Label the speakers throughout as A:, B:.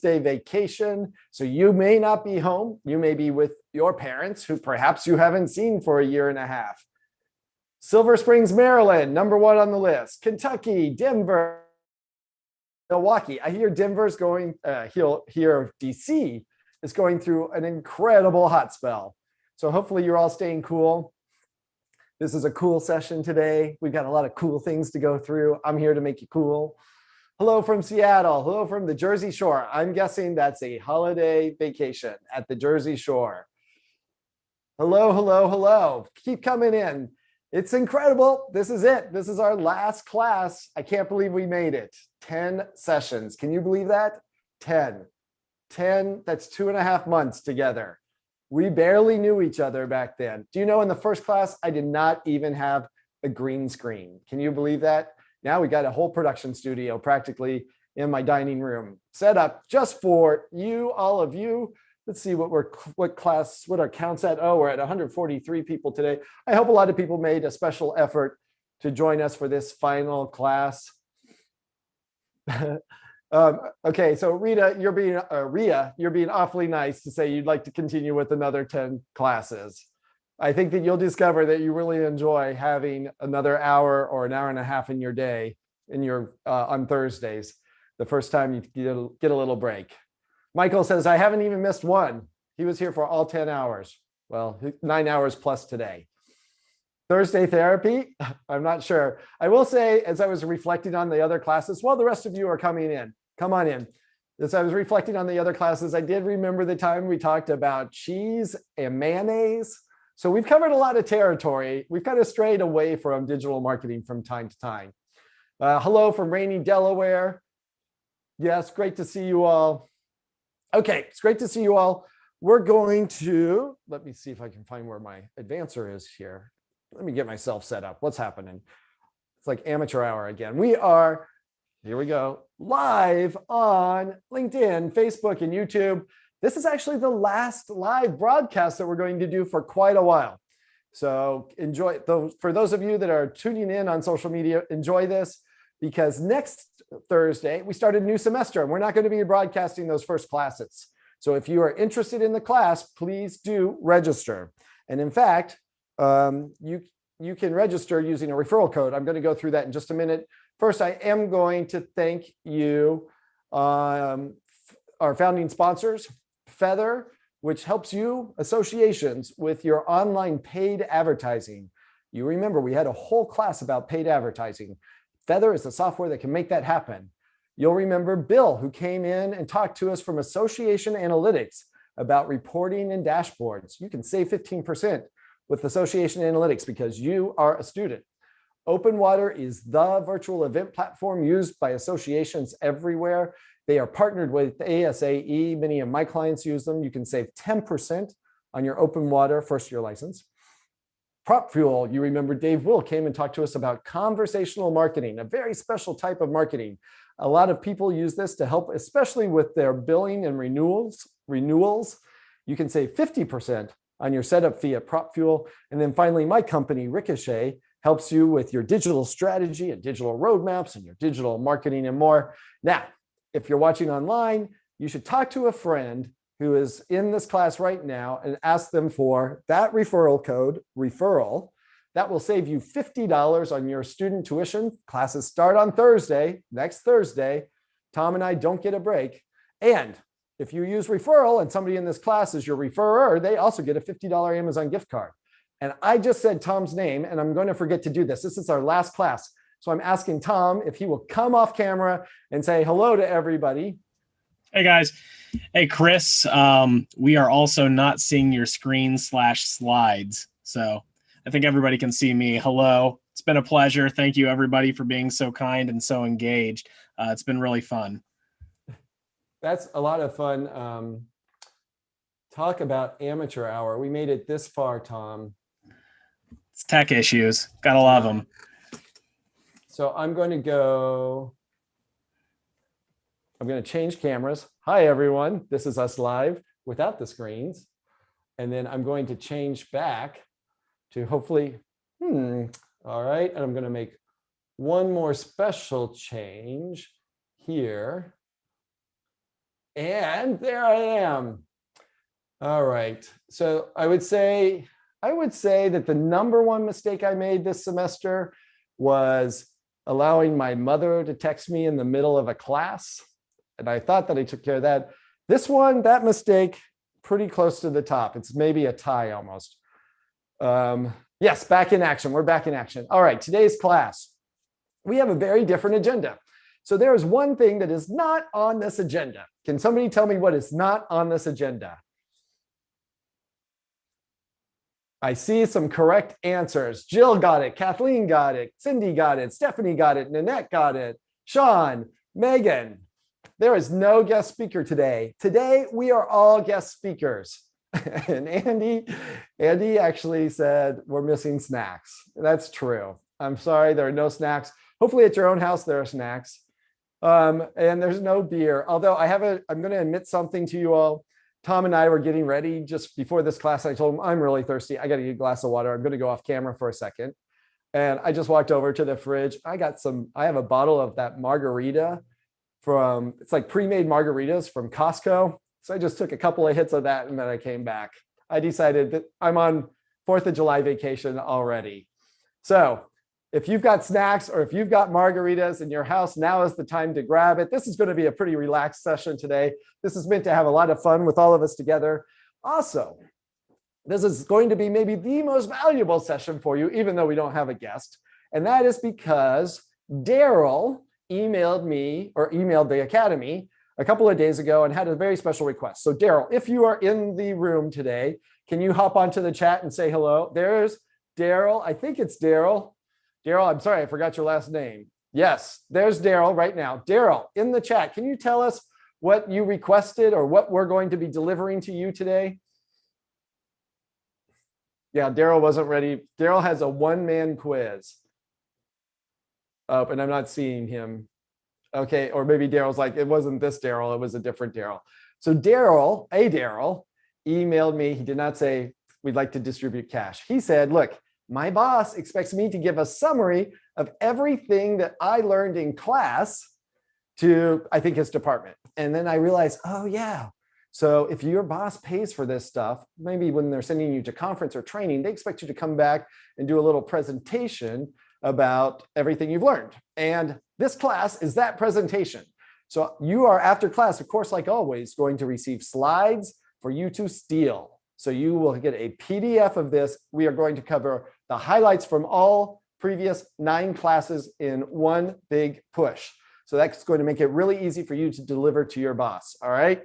A: Day vacation. So you may not be home. You may be with your parents who perhaps you haven't seen for a year and a half. Silver Springs, Maryland, #1 on the list. Kentucky, Denver, Milwaukee. I hear Denver's going, here DC is going through an incredible hot spell. So hopefully you're all staying cool. This is a cool session today. We've got a lot of cool things to go through. I'm here to make you cool. Hello from Seattle. Hello from the Jersey Shore. I'm guessing that's a holiday vacation at the Jersey Shore. Hello, hello, hello. Keep coming in. It's incredible. This is it. This is our last class. I can't believe we made it. 10 sessions. Can you believe that? 10. 10, that's 2.5 months together. We barely knew each other back then. Do you know in the first class, I did not even have a green screen. Can you believe that? Now we got a whole production studio practically in my dining room set up just for you, all of you. Let's see what our count's at. Oh, we're at 143 people today. I hope a lot of people made a special effort to join us for this final class. Okay, so Rita, you're being awfully nice to say you'd like to continue with another 10 classes. I think that you'll discover that you really enjoy having another hour or an hour and a half in your day on Thursdays, the first time you get a little break. Michael says, I haven't even missed one. He was here for all 10 hours. Well, 9 hours plus today. Thursday therapy? I'm not sure. I will say, as I was reflecting on the other classes, well, the rest of you are coming in. Come on in. As I was reflecting on the other classes, I did remember the time we talked about cheese and mayonnaise. So we've covered a lot of territory. We've kind of strayed away from digital marketing from time to time. Hello from rainy Delaware. Yes, great to see you all. Okay, it's great to see you all. We're going to, let me see if I can find where my advancer is here. Let me get myself set up. What's happening? It's like amateur hour again. We are, here we go, live on LinkedIn, Facebook, and YouTube. This is actually the last live broadcast that we're going to do for quite a while. So enjoy, for those of you that are tuning in on social media, enjoy this, because next Thursday, we start a new semester and we're not going to be broadcasting those first classes. So if you are interested in the class, please do register. And in fact, you can register using a referral code. I'm going to go through that in just a minute. First, I am going to thank you, our founding sponsors, Feather, which helps you, associations, with your online paid advertising. You remember we had a whole class about paid advertising. Feather is the software that can make that happen. You'll remember Bill, who came in and talked to us from Association Analytics about reporting and dashboards. You can save 15% with Association Analytics because you are a student. OpenWater is the virtual event platform used by associations everywhere. They are partnered with ASAE. Many of my clients use them. You can save 10% on your OpenWater first-year license. PropFuel, you remember Dave Will came and talked to us about conversational marketing, a very special type of marketing. A lot of people use this to help, especially with their billing and renewals. You can save 50% on your setup fee at PropFuel. And then finally, my company, Ricochet, helps you with your digital strategy and digital roadmaps and your digital marketing and more. Now, if you're watching online, you should talk to a friend who is in this class right now and ask them for that referral code, referral. That will save you $50 on your student tuition. Classes start on Thursday, next Thursday. Tom and I don't get a break. And if you use referral and somebody in this class is your referrer, they also get a $50 Amazon gift card. And I just said Tom's name, and I'm going to forget to do this. This is our last class. So I'm asking Tom if he will come off camera and say hello to everybody.
B: Hey, guys. Hey, Chris. We are also not seeing your screen/slides. So I think everybody can see me. Hello. It's been a pleasure. Thank you, everybody, for being so kind and so engaged. It's been really fun.
A: That's a lot of fun. Talk about amateur hour. We made it this far, Tom.
B: It's tech issues. Gotta love them.
A: So I'm going to change cameras. Hi, everyone. This is us live without the screens. And then I'm going to change back to hopefully, all right. And I'm going to make one more special change here. And there I am. All right. So I would say that the number one mistake I made this semester was allowing my mother to text me in the middle of a class. And I thought that I took care of that. That mistake, pretty close to the top. It's maybe a tie almost. Yes, back in action. We're back in action. All right, today's class, we have a very different agenda. So there is one thing that is not on this agenda. Can somebody tell me what is not on this agenda? I see some correct answers. Jill got it. Kathleen got it. Cindy got it. Stephanie got it. Nanette got it. Sean, Megan. There is no guest speaker today. Today, we are all guest speakers. And Andy actually said we're missing snacks. That's true. I'm sorry, there are no snacks. Hopefully at your own house, there are snacks. And there's no beer. Although I'm going to admit something to you all. Tom and I were getting ready just before this class. I told him, I'm really thirsty. I got to get a glass of water. I'm going to go off camera for a second. And I just walked over to the fridge. I have a bottle of that margarita it's like pre-made margaritas from Costco. So I just took a couple of hits of that and then I came back. I decided that I'm on 4th of July vacation already. So if you've got snacks or if you've got margaritas in your house, now is the time to grab it. This is going to be a pretty relaxed session today. This is meant to have a lot of fun with all of us together. Also, this is going to be maybe the most valuable session for you, even though we don't have a guest. And that is because Daryl emailed the Academy a couple of days ago and had a very special request. So Daryl, if you are in the room today, can you hop onto the chat and say hello? There's Daryl. I think it's Daryl. Daryl, I'm sorry, I forgot your last name. Yes, there's Daryl right now. Daryl, in the chat, can you tell us what you requested or what we're going to be delivering to you today? Yeah, Daryl wasn't ready. Daryl has a one-man quiz. Oh, and I'm not seeing him. Okay, or maybe Daryl's like, it wasn't this Daryl, it was a different Daryl. So Daryl emailed me. He did not say, we'd like to distribute cash. He said, look, my boss expects me to give a summary of everything that I learned in class to, I think, his department. And then I realized, oh yeah. So if your boss pays for this stuff, maybe when they're sending you to conference or training, they expect you to come back and do a little presentation about everything you've learned. And this class is that presentation. So you are, after class, of course, like always, going to receive slides for you to steal. So you will get a PDF of this. We are going to cover the highlights from all previous 9 classes in one big push. So that's going to make it really easy for you to deliver to your boss. All right.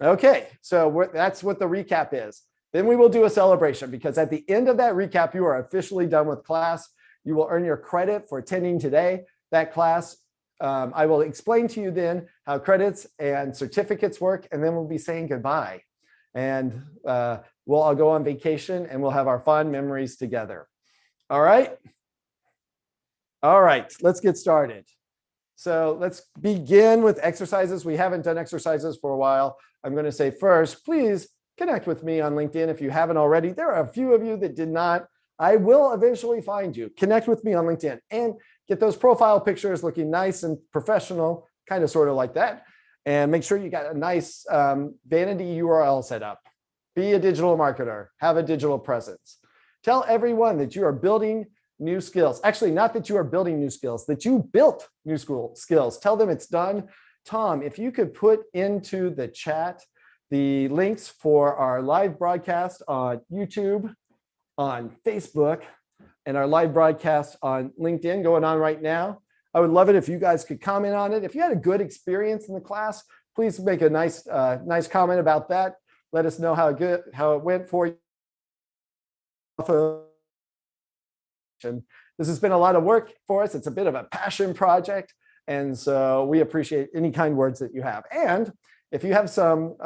A: Okay, so that's what the recap is. Then we will do a celebration, because at the end of that recap, you are officially done with class. You will earn your credit for attending today, that class. I will explain to you then how credits and certificates work, and then we'll be saying goodbye. And we'll all go on vacation and we'll have our fond memories together. All right? All right, let's get started. So let's begin with exercises. We haven't done exercises for a while. I'm going to say first, please connect with me on LinkedIn if you haven't already. There are a few of you that did not. I will eventually find you. Connect with me on LinkedIn and get those profile pictures looking nice and professional, kind of sort of like that. And make sure you got a nice vanity URL set up. Be a digital marketer. Have a digital presence. Tell everyone that you are building new skills. Actually, not that you are building new skills, that you built new skills. Tell them it's done. Tom, if you could put into the chat the links for our live broadcast on YouTube, on Facebook, and our live broadcast on LinkedIn going on right now. I would love it if you guys could comment on it. If you had a good experience in the class, please make a nice comment about that. Let us know how it went for you. This has been a lot of work for us. It's a bit of a passion project. And so we appreciate any kind words that you have. And if you have some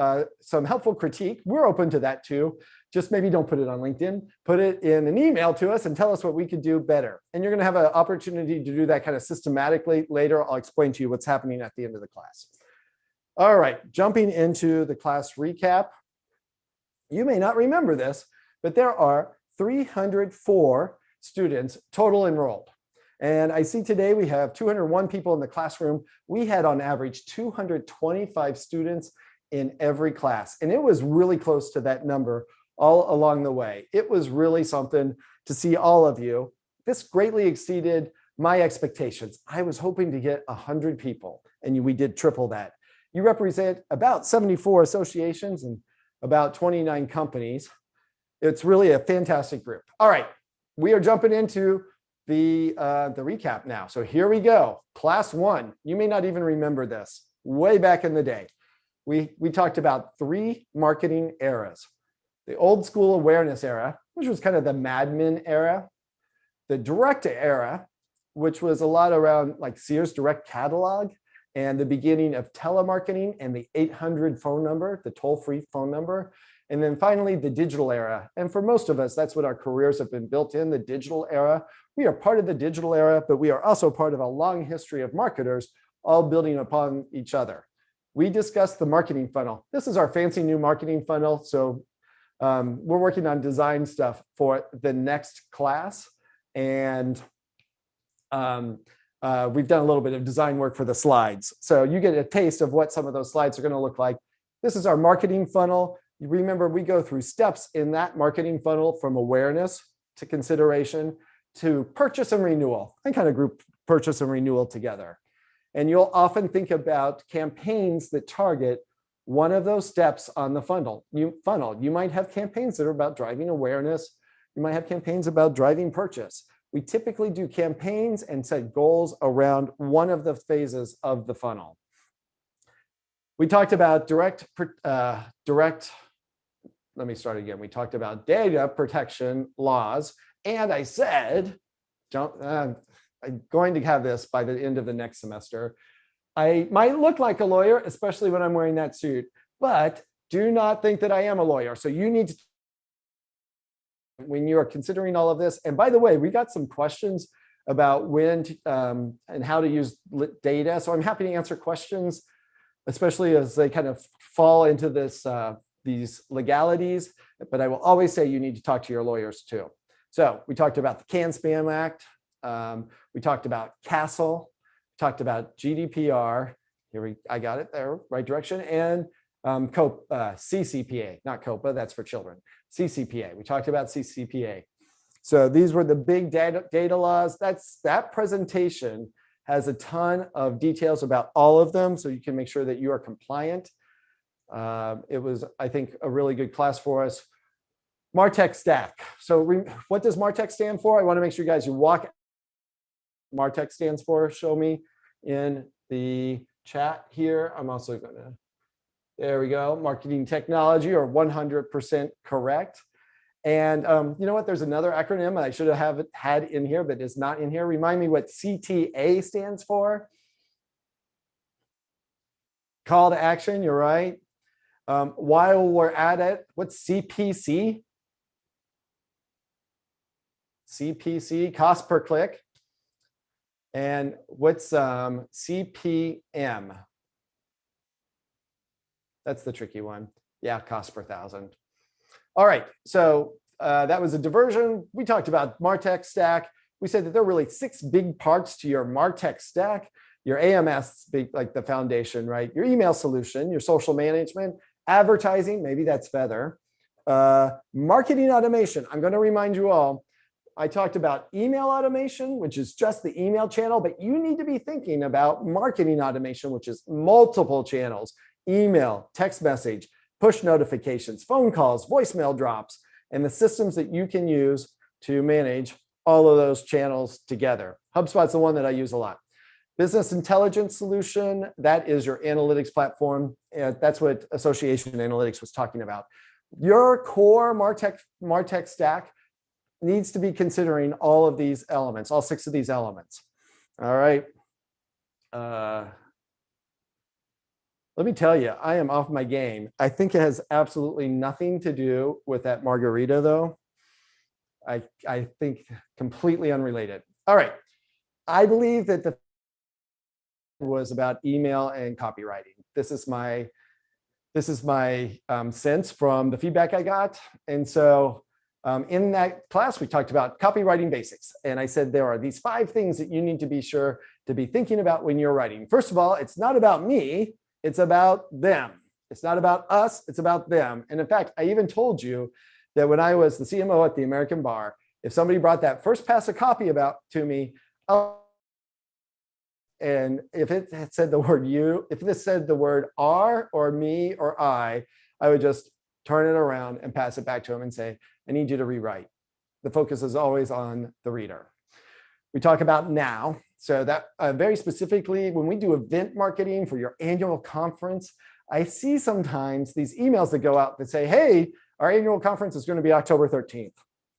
A: helpful critique, we're open to that too. Just maybe don't put it on LinkedIn, put it in an email to us and tell us what we could do better. And you're going to have an opportunity to do that kind of systematically later. I'll explain to you what's happening at the end of the class. All right, jumping into the class recap. You may not remember this, but there are 304 students total enrolled. And I see today we have 201 people in the classroom. We had on average 225 students in every class. And it was really close to that number all along the way. It was really something to see all of you. This greatly exceeded my expectations. I was hoping to get 100 people, and we did triple that. You represent about 74 associations and about 29 companies. It's really a fantastic group. All right, we are jumping into the recap now. So here we go. Class 1. You may not even remember this. Way back in the day, we talked about 3 marketing eras. The old school awareness era, which was kind of the Mad Men era. The direct era, which was a lot around like Sears Direct Catalog and the beginning of telemarketing and the 800 phone number, the toll-free phone number. And then finally, the digital era. And for most of us, that's what our careers have been built in, the digital era. We are part of the digital era, but we are also part of a long history of marketers all building upon each other. We discussed the marketing funnel. This is our fancy new marketing funnel. So we're working on design stuff for the next class. And we've done a little bit of design work for the slides. So you get a taste of what some of those slides are going to look like. This is our marketing funnel. You remember, we go through steps in that marketing funnel from awareness to consideration to purchase and renewal. I kind of group purchase and renewal together. And you'll often think about campaigns that target one of those steps on the funnel. You might have campaigns that are about driving awareness. You might have campaigns about driving purchase. We typically do campaigns and set goals around one of the phases of the funnel. We talked about let me start again. We talked about data protection laws, and I said, I'm going to have this by the end of the next semester. I might look like a lawyer, especially when I'm wearing that suit, but do not think that I am a lawyer. So you need to, when you are considering all of this, and by the way, we got some questions about when and how to use data. So I'm happy to answer questions, especially as they kind of fall into this these legalities, but I will always say you need to talk to your lawyers too. So we talked about the CAN-SPAM Act. We talked about CASL, talked about GDPR. I got it there, right direction. And CCPA, not COPA, that's for children. CCPA, we talked about CCPA. So these were the big data laws. That presentation has a ton of details about all of them, so you can make sure that you are compliant. It was, I think, a really good class for us. MarTech stack. So what does MarTech stand for? I want to make sure you guys walk. MarTech stands for, show me in the chat here. I'm also going to, there we go, marketing technology, or 100% correct. And you know what? There's another acronym I should have had in here, but is not in here. Remind me what CTA stands for. Call to action, you're right. While we're at it, what's CPC? CPC, cost per click. And what's CPM? That's the tricky one. Yeah, cost per thousand. All right, so that was a diversion. We talked about MarTech stack. We said that there are really 6 big parts to your MarTech stack. Your AMS, like the foundation, right? Your email solution, your social management, advertising, maybe that's Feather. Marketing automation. I'm going to remind you all, I talked about email automation, which is just the email channel, but you need to be thinking about marketing automation, which is multiple channels: email, text message, push notifications, phone calls, voicemail drops, and the systems that you can use to manage all of those channels together. HubSpot's the one that I use a lot. Business intelligence solution, that is your analytics platform. That's what Association Analytics was talking about. Your core MarTech stack needs to be considering all of these elements, all 6 of these elements. All right. Let me tell you, I am off my game. I think it has absolutely nothing to do with that margarita, though. I think completely unrelated. All right. I believe that the was about email and copywriting. This is my sense from the feedback I got. And so In that class, we talked about copywriting basics. And I said there are these 5 things that you need to be sure to be thinking about when you're writing. First of all, it's not about me, it's about them. It's not about us, it's about them. And in fact, I even told you that when I was the CMO at the American Bar, if somebody brought that first pass of copy about to me, and if it had said the word you, if this said the word our or me or I would just turn it around and pass it back to him and say, I need you to rewrite. The focus is always on the reader. We talk about now. So that very specifically, when we do event marketing for your annual conference, I see sometimes these emails that go out that say, hey, our annual conference is going to be October 13th.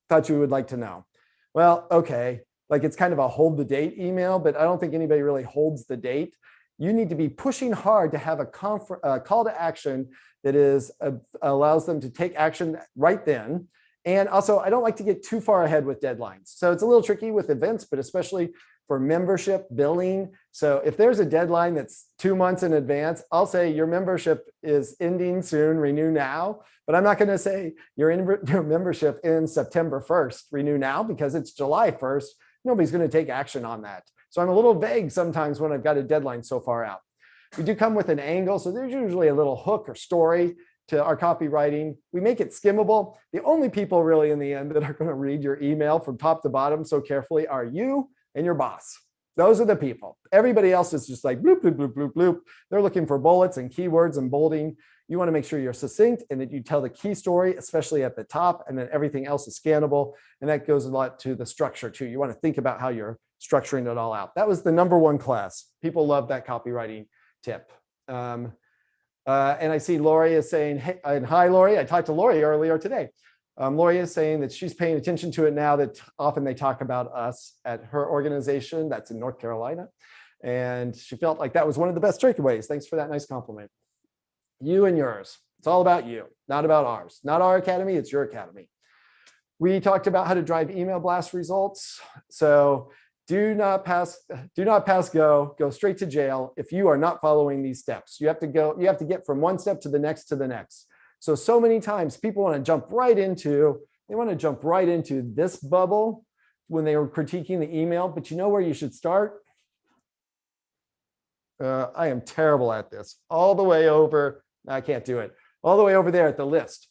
A: Thought you would like to know. Well, okay. Like it's kind of a hold the date email, but I don't think anybody really holds the date. You need to be pushing hard to have a call to action that allows them to take action right then. And also, I don't like to get too far ahead with deadlines. So it's a little tricky with events, but especially for membership billing. So if there's a deadline that's 2 months in advance, I'll say your membership is ending soon, renew now. But I'm not going to say your membership ends September 1st, renew now, because it's July 1st. Nobody's going to take action on that. So I'm a little vague sometimes when I've got a deadline so far out. We do come with an angle. So there's usually a little hook or story to our copywriting. We make it skimmable. The only people really in the end that are going to read your email from top to bottom so carefully are you and your boss. Those are the people. Everybody else is just like bloop, bloop, bloop, bloop, bloop. They're looking for bullets and keywords and bolding. You want to make sure you're succinct and that you tell the key story, especially at the top, and then everything else is scannable. And that goes a lot to the structure too. You want to think about how you're structuring it all out. That was the #1 class. People love that copywriting tip. And I see Lori is saying, hey, and hi, Lori. I talked to Lori earlier today. Lori is saying that she's paying attention to it now that often they talk about us at her organization. That's in North Carolina. And she felt like that was one of the best takeaways. Thanks for that nice compliment. You and yours. It's all about you, not about ours. Not our academy, it's your academy. We talked about how to drive email blast results. So do not pass go straight to jail if you are not following these steps. You have to get from one step to the next to the next. So many times people want to jump right into this bubble when they are critiquing the email, but you know where you should start? I am terrible at this. All the way over, I can't do it. All the way over there at the list.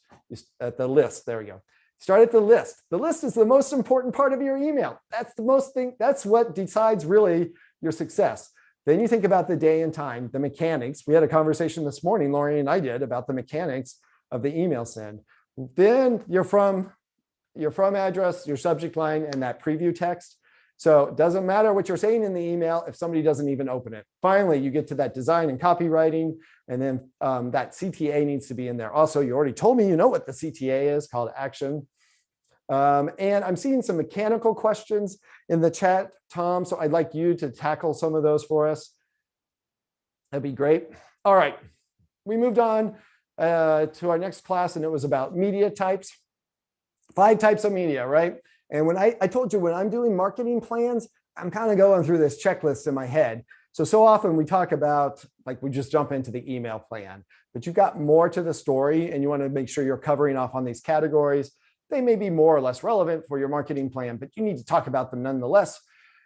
A: There we go. Start at the list. The list is the most important part of your email. That's what decides really your success. Then you think about the day and time, the mechanics. We had a conversation this morning, Lori and I did, about the mechanics of the email send. Then your from address, your subject line, and that preview text. So it doesn't matter what you're saying in the email if somebody doesn't even open it. Finally, you get to that design and copywriting, and then that CTA needs to be in there. Also, you already told me you know what the CTA is, call to action. And I'm seeing some mechanical questions in the chat, Tom, so I'd like you to tackle some of those for us. That'd be great. All right, we moved on to our next class, and it was about media types. 5 types of media, right? And when I told you, when I'm doing marketing plans, I'm kind of going through this checklist in my head. So often we talk about, like, we just jump into the email plan, but you've got more to the story and you want to make sure you're covering off on these categories. They may be more or less relevant for your marketing plan, but you need to talk about them nonetheless.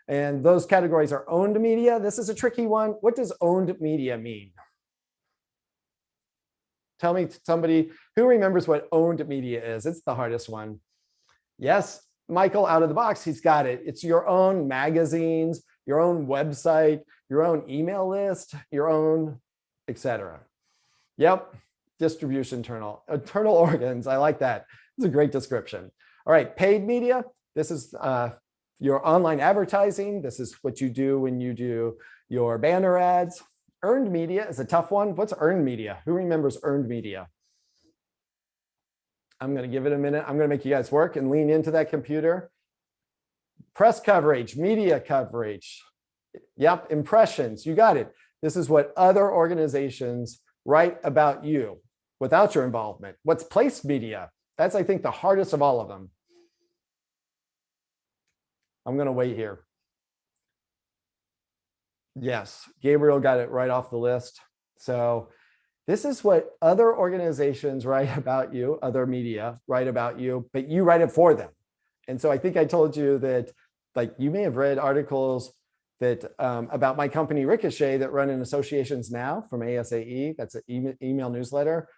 A: And those categories are owned media. This is a tricky one. What does owned media mean? Tell me somebody who remembers what owned media is. It's the hardest one. Yes, Michael, out of the box, he's got it. It's your own magazines, your own website, your own email list, your own, etc. Yep, distribution internal organs. I like that. It's a great description. All right, paid media. This is your online advertising. This is what you do when you do your banner ads. Earned media is a tough one. What's earned media? Who remembers earned media? I'm going to give it a minute. I'm going to make you guys work and lean into that computer. Press coverage, media coverage. Yep, impressions. You got it. This is what other organizations write about you without your involvement. What's placed media? That's, I think, the hardest of all of them. I'm going to wait here. Yes, Gabriel got it right off the list. So This is what other organizations write about you, other media write about you, but you write it for them. And so I think I told you that, like, you may have read articles that about my company Ricochet that run in Associations Now from ASAE. That's an email newsletter.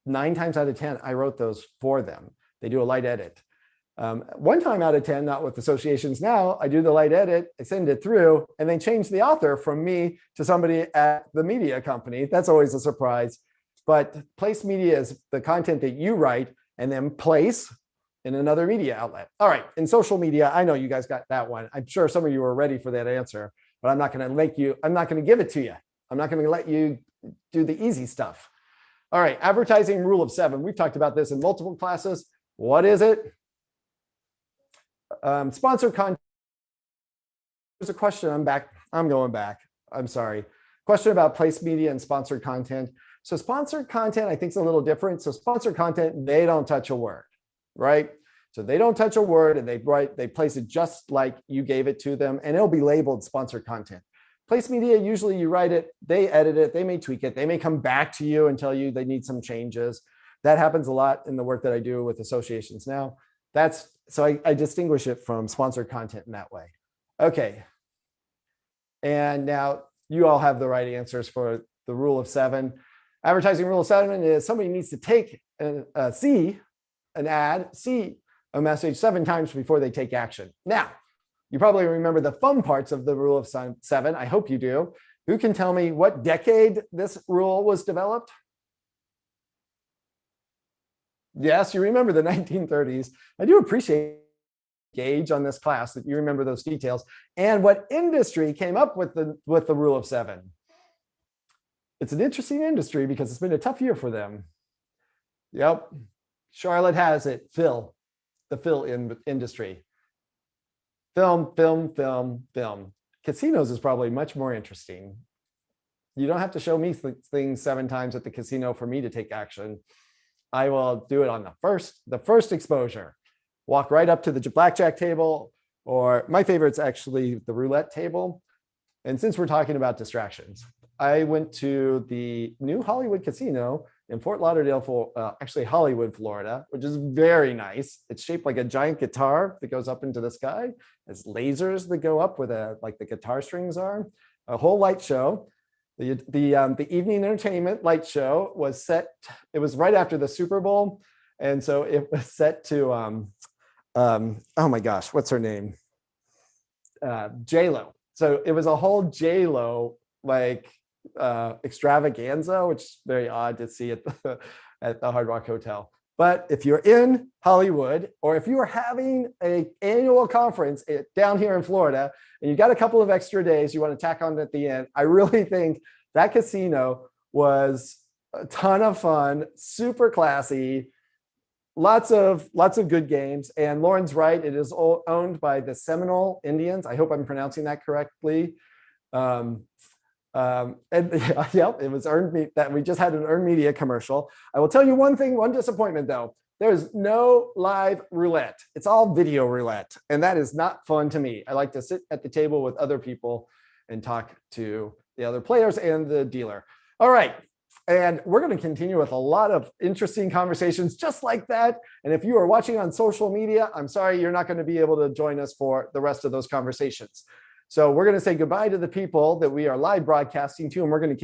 A: 9 times out of 10, I wrote those for them. They do a light edit. 1 time out of 10, not with Associations Now, I do the light edit, I send it through, and then change the author from me to somebody at the media company. That's always a surprise. But place media is the content that you write and then place in another media outlet. All right, in social media, I know you guys got that one. I'm sure some of you are ready for that answer, but I'm not going to give it to you. I'm not going to let you do the easy stuff. All right, advertising rule of 7. We've talked about this in multiple classes. What is it? Sponsored content. There's a question. I'm going back. I'm sorry. Question about place media and sponsored content. So sponsored content, I think, is a little different. So sponsored content, they don't touch a word, right? So they don't touch a word, and they place it just like you gave it to them, and it'll be labeled sponsored content. Place media, usually you write it, they edit it, they may tweak it, they may come back to you and tell you they need some changes. That happens a lot in the work that I do with Associations Now. So I distinguish it from sponsored content in that way. Okay. And now you all have the right answers for the rule of 7. Advertising rule of 7 is somebody needs to see a message 7 times before they take action. Now, you probably remember the fun parts of the rule of 7. I hope you do. Who can tell me what decade this rule was developed? Yes, you remember the 1930s. I do appreciate gauge on this class that you remember those details. And what industry came up with the rule of 7? It's an interesting industry because it's been a tough year for them. Yep, Charlotte has it. The film industry. Film. Casinos is probably much more interesting. You don't have to show me things 7 times at the casino for me to take action. I will do it on the first exposure. Walk right up to the blackjack table, or my favorite's actually the roulette table. And since we're talking about distractions, I went to the new Hollywood casino in Fort Lauderdale, actually Hollywood, Florida, which is very nice. It's shaped like a giant guitar that goes up into the sky. There's lasers that go up where like the guitar strings are. A whole light show. The evening entertainment light show was set. It was right after the Super Bowl, and so it was set to oh my gosh, what's her name? J-Lo. So it was a whole J-Lo like extravaganza, which is very odd to see at the Hard Rock Hotel. But if you're in Hollywood, or if you are having an annual conference down here in Florida, and you've got a couple of extra days you want to tack on at the end, I really think that casino was a ton of fun, super classy, lots of good games. And Lauren's right, it is owned by the Seminole Indians. I hope I'm pronouncing that correctly. And yep, it was that we just had an earned media commercial. I will tell you one disappointment though. There's no live roulette. It's all video roulette. And that is not fun to me. I like to sit at the table with other people and talk to the other players and the dealer. All right. And we're going to continue with a lot of interesting conversations just like that. And if you are watching on social media, I'm sorry, you're not going to be able to join us for the rest of those conversations. So we're going to say goodbye to the people that we are live broadcasting to, and we're going to